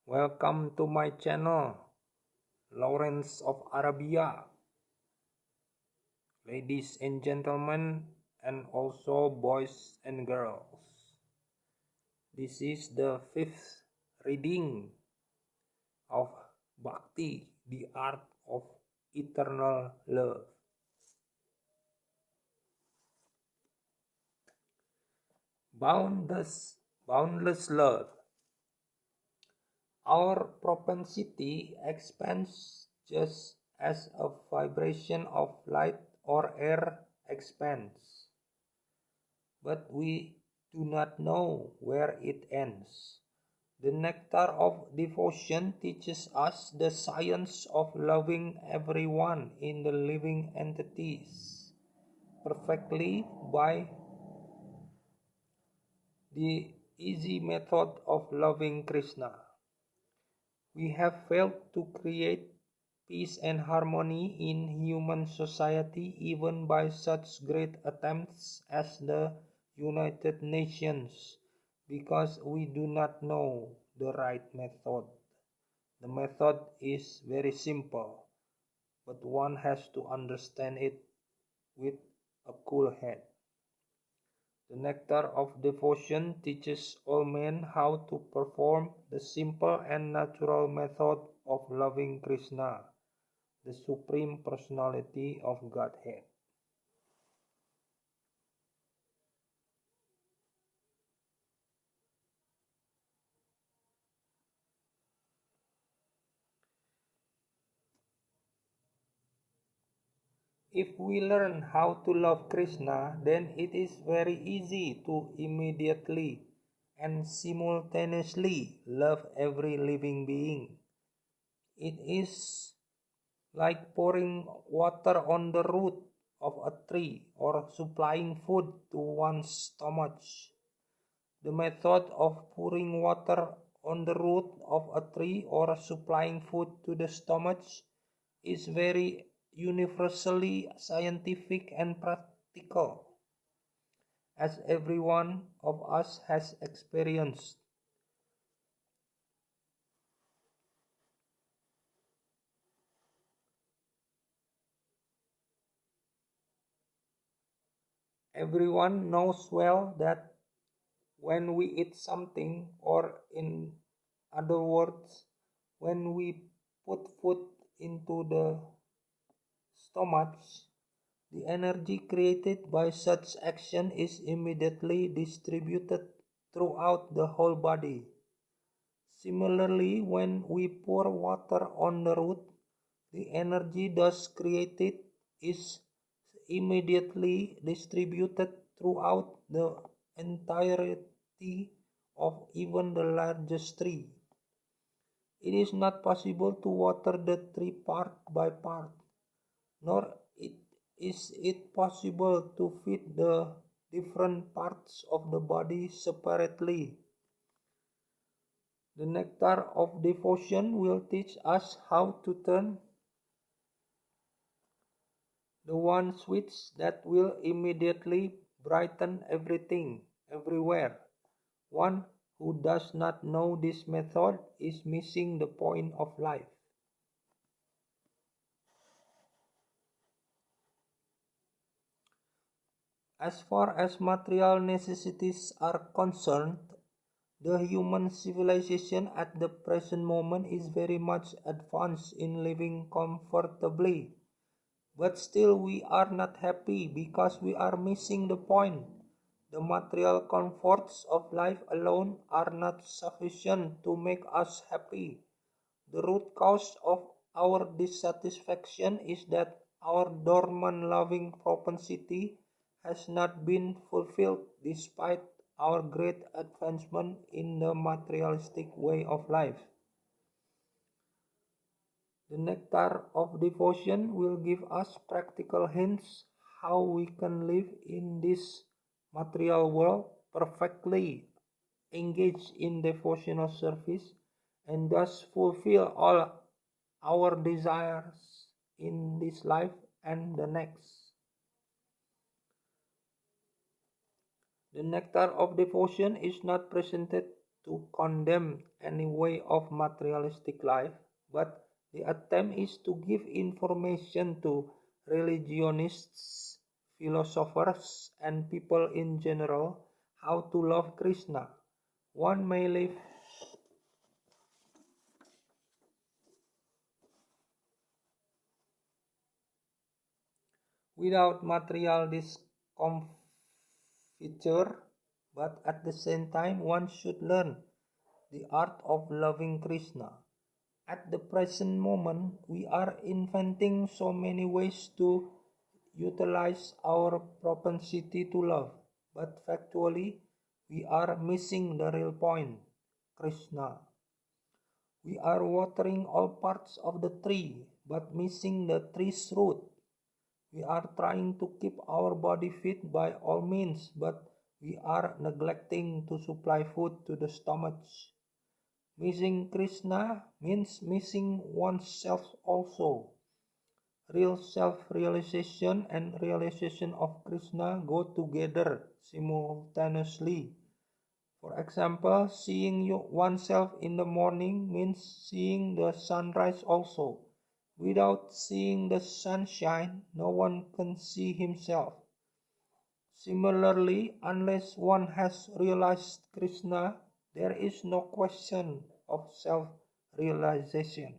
Welcome to my channel, Lawrence of Arabia. Ladies and gentlemen, and also boys and girls. This is the fifth reading of Bhakti, the art of eternal love. Boundless love. Our propensity expands just as a vibration of light or air expands, but we do not know where it ends. The nectar of devotion teaches us the science of loving everyone in the living entities perfectly by the easy method of loving Krishna. We have failed to create peace and harmony in human society even by such great attempts as the United Nations because we do not know the right method. The method is very simple, but one has to understand it with a cool head. The nectar of devotion teaches all men how to perform the simple and natural method of loving Krishna, the Supreme Personality of Godhead. If we learn how to love Krishna, then it is very easy to immediately and simultaneously love every living being. It is like pouring water on the root of a tree or supplying food to one's stomach. The method of pouring water on the root of a tree or supplying food to the stomach is very universally scientific and practical, as every one of us has experienced. Everyone knows well that when we eat something, or in other words, when we put food into the stomach, the energy created by such action is immediately distributed throughout the whole body. Similarly, when we pour water on the root, the energy thus created is immediately distributed throughout the entirety of even the largest tree. It is not possible to water the tree part by part, nor is it possible to feed the different parts of the body separately. The nectar of devotion will teach us how to turn the one switch that will immediately brighten everything, everywhere. One who does not know this method is missing the point of life. As far as material necessities are concerned, the human civilization at the present moment is very much advanced in living comfortably. But still we are not happy because we are missing the point. The material comforts of life alone are not sufficient to make us happy. The root cause of our dissatisfaction is that our dormant loving propensity has not been fulfilled despite our great advancement in the materialistic way of life. The nectar of devotion will give us practical hints how we can live in this material world perfectly engaged in devotional service and thus fulfill all our desires in this life and the next. The nectar of devotion is not presented to condemn any way of materialistic life, but the attempt is to give information to religionists, philosophers, and people in general how to love Krishna. One may live without material discomfiture, but at the same time, one should learn the art of loving Krishna. At the present moment, we are inventing so many ways to utilize our propensity to love, but factually, we are missing the real point, Krishna. We are watering all parts of the tree, but missing the tree's root. We are trying to keep our body fit by all means, but we are neglecting to supply food to the stomach. Missing Krishna means missing oneself also. Real self-realization and realization of Krishna go together simultaneously. For example, seeing oneself in the morning means seeing the sunrise also. Without seeing the sunshine, no one can see himself. Similarly, unless one has realized Krishna, there is no question of self-realization.